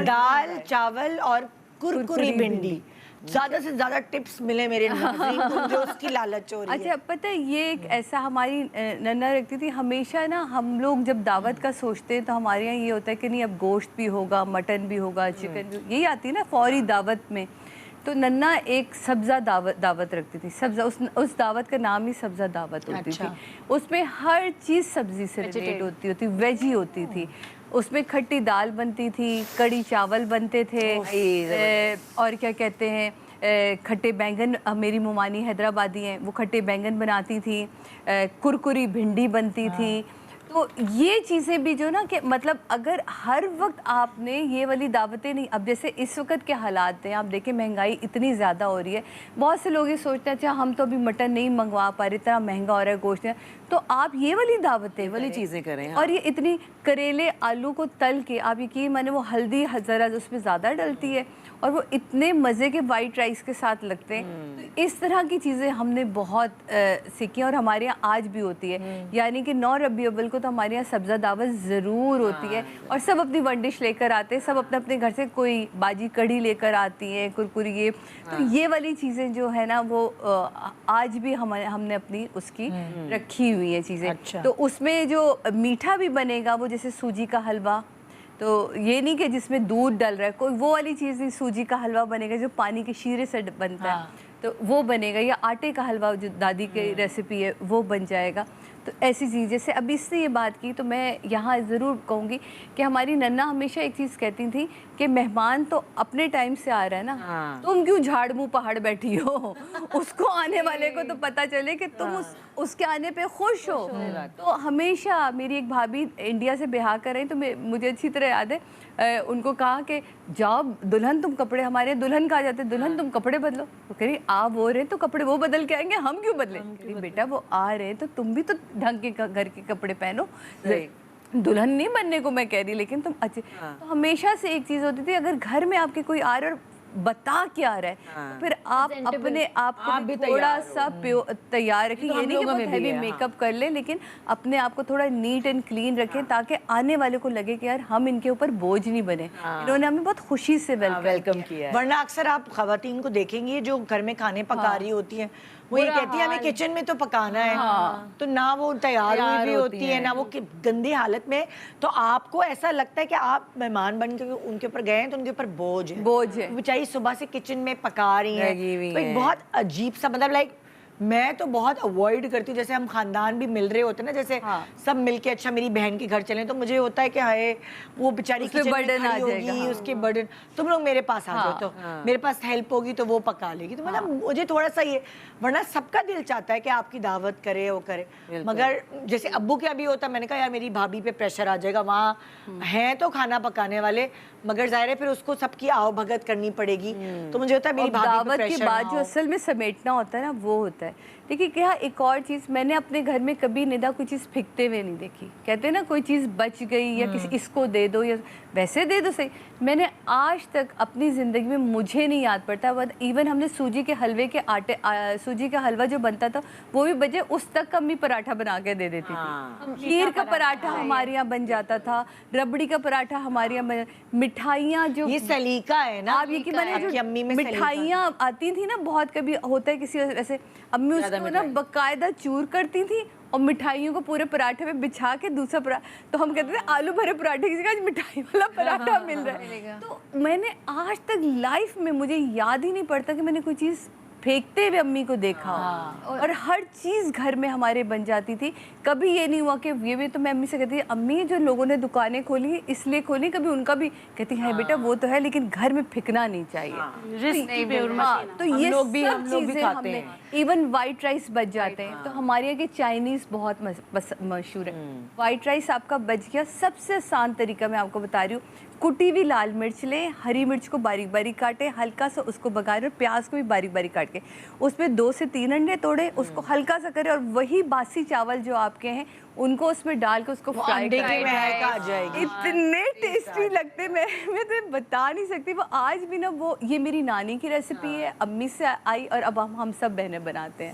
दाल चावल और कुरकुरी भिंडी। ज्यादा से ज्यादा टिप्स मिले मेरे नाज़रीन को, मुझे उसकी लालच हो रही है। अच्छा पता है ये एक ऐसा हमारी नन्ना रखती थी हमेशा ना, हम लोग जब दावत का सोचते हैं तो हमारे यहाँ ये होता है कि नहीं अब गोश्त भी होगा, मटन भी होगा, चिकन भी, यही आती है ना फौरी दावत में। तो नन्ना एक सब्जा दावत रखती थी। सब्जा उस दावत का नाम ही सब्जा दावत होती थी। उसमें हर चीज़ सब्जी से रिलेटेड होती वेजी होती थी। उसमें खट्टी दाल बनती थी, कड़ी चावल बनते थे, और क्या कहते हैं खट्टे बैंगन, मेरी मुमानी हैदराबादी हैं, वो खट्टे बैंगन बनाती थी, कुरकुरी भिंडी बनती थी। तो ये चीज़ें भी जो ना कि मतलब अगर हर वक्त आपने ये वाली दावतें नहीं, अब जैसे इस वक्त के हालात हैं, आप देखें महंगाई इतनी ज़्यादा हो रही है, बहुत से लोग ये सोचते हैं अच्छा हम तो अभी मटन नहीं मंगवा पा रहे, इतना महंगा हो रहा है गोश्त, तो आप ये वाली दावतें वाली चीज़ें करें। और ये इतनी करेले आलू को तल के, आप यकीन माने वो हल्दी ज़रा उसमें ज़्यादा डलती है और वो इतने मज़े के वाइट राइस के साथ लगते हैं। तो इस तरह की चीज़ें हमने बहुत सीखी और हमारे यहाँ आज भी होती है। यानी कि 9 रबीउल अव्वल को तो हमारे यहाँ सब्ज़ा दावत ज़रूर होती है और सब अपनी वन डिश लेकर आते हैं, सब अपने अपने घर से, कोई बाजी कढ़ी लेकर आती है, कुरकुरी ये। तो ये वाली चीज़ें जो है ना वो आज भी हमने अपनी उसकी रखी हुई है चीज़ें। अच्छा। तो उसमें जो मीठा भी बनेगा वो जैसे सूजी का हलवा, तो ये नहीं कि जिसमें दूध डल रहा है, कोई वो वाली चीज़ नहीं, सूजी का हलवा बनेगा जो पानी के शीरे से बनता है, तो वो बनेगा, या आटे का हलवा जो दादी की रेसिपी है वो बन जाएगा। तो ऐसी चीज़, जैसे अभी इससे ये बात की तो मैं यहाँ ज़रूर कहूँगी कि हमारी नन्ना हमेशा एक चीज़ कहती थी कि मेहमान तो अपने टाइम से आ रहा है ना, तुम क्यों झाड़ मुँह पहाड़ बैठी हो, उसको आने वाले को तो पता चले कि तुम उसके आने पे खुश हो। तो हमेशा मेरी एक भाभी इंडिया से ब्याह कर रही, तो मुझे अच्छी तरह याद है उनको कहा कि जाओ दुल्हन तुम कपड़े, हमारे दुल्हन कहा जाते दुल्हन तुम कपड़े बदलो, तो कह रही आप वो रहे तो कपड़े वो बदल के आएंगे, हम क्यों बदलें? बेटा वो आ रहे हैं तो तुम भी तो ढंग के घर के कपड़े पहनो, दुल्हन नहीं बनने को मैं कह रही, लेकिन तुम अच्छे। तो हमेशा से एक चीज़ होती थी, अगर घर में आपके कोई आ रहा है और बता क्या रहा है, तो फिर आप अपने आप को भी थोड़ा सा तैयार रखें। ये नहीं कि बहुत हैवी मेकअप कर ले, लेकिन अपने आप को थोड़ा नीट एंड क्लीन रखें ताकि आने वाले को लगे कि यार हम इनके ऊपर बोझ नहीं बने, इन्होंने हमें बहुत खुशी से वेलकम किया है। वरना अक्सर आप खवातीन को देखेंगी जो घर में खाने पका रही होती हैं, वो ये कहती है हमें किचन में तो पकाना है, तो ना वो तैयार हुई भी होती है ना वो गंदी हालत में। तो आपको ऐसा लगता है कि आप मेहमान बन के उनके ऊपर गए हैं तो उनके ऊपर बोझ है। बेचारी सुबह से किचन में पका रही हैं, तो एक बहुत अजीब सा, मतलब लाइक मैं तो बहुत अवॉइड करती हूँ। जैसे हम खानदान भी मिल रहे होते हैं ना, जैसे सब मिलके अच्छा मेरी बहन के घर चले, तो मुझे होता है कि हाय वो बेचारी किचन में खड़ी होगी, उसके बर्डन, तुम लोग मेरे पास आ जाओ, तो मेरे पास हेल्प होगी तो वो पका लेगी। तो मतलब मुझे थोड़ा सा ये, वरना सबका दिल चाहता है कि आपकी दावत करे वो करे, मगर जैसे अब्बू क्या भी होता है, मैंने कहा यार मेरी भाभी पे प्रेशर आ जाएगा, वहाँ हैं तो खाना पकाने वाले, मगर जाहिर है फिर उसको सबकी आओ भगत करनी पड़ेगी। तो मुझे होता है मेरी भाभी पे प्रेशर के बाद जो असल में समेटना होता है ना वो होता है। देखिए क्या एक और चीज़, मैंने अपने घर में कभी निदा कोई चीज़ फेंकते हुए नहीं देखी। कहते हैं ना कोई चीज़ बच गई या किसी इसको दे दो या वैसे दे दो सही, मैंने आज तक अपनी ज़िंदगी में मुझे नहीं याद पड़ता। बट इवन हमने सूजी के हलवे के आटे सूजी का हलवा जो बनता था वो भी बचे, उस तक अम्मी पराठा बना के दे देती थी। खीर का पराठा हमारे यहाँ बन जाता था, रबड़ी का पराठा हमारे यहाँ, मिठाइयाँ जो ये सलीका है ना, आप ये कि मैंने जो मिठाइयाँ आती थी ना, बहुत कभी होता है किसी ऐसे, अम्मी उसको ना बकायदा चूर करती थी और मिठाइयों को पूरे पराठे में बिछा के दूसरा पराठा, तो हम कहते थे आलू भरे पराठे की जगह आज मिठाई वाला पराठा मिल रहा है। तो मैंने आज तक लाइफ में मुझे याद ही नहीं पड़ता कि मैंने कोई चीज़ फेंकते हुए अम्मी को देखा हो। और हर चीज़ घर में हमारे बन जाती थी। कभी ये नहीं हुआ कि ये भी, तो मैं अम्मी से कहती थी अम्मी जो लोगों ने दुकानें खोली इसलिए खोली, कभी उनका भी कहती है बेटा वो तो है लेकिन घर में फेंकना नहीं चाहिए। तो ये सब चीज़ें हमने, इवन वाइट राइस बच जाते हैं तो हमारे यहाँ के चाइनीज़ बहुत मशहूर है। वाइट राइस आपका बच गया, सबसे आसान तरीका मैं आपको बता रही हूँ, कुटी हुई लाल मिर्च लें, हरी मिर्च को बारीक बारीक काटें, हल्का सा उसको बघारें और प्याज को भी बारीक बारीक काट के उसमें 2 से 3 अंडे तोड़े, उसको हल्का सा करें और वही बासी चावल जो आपके हैं उनको उसमें डाल के उसको फ्राई करें। इतने टेस्टी लगते, मैं तो बता नहीं सकती। वो आज भी ना, वो ये मेरी नानी की रेसिपी है, अम्मी से आई और अब हम सब बहनें बनाते हैं।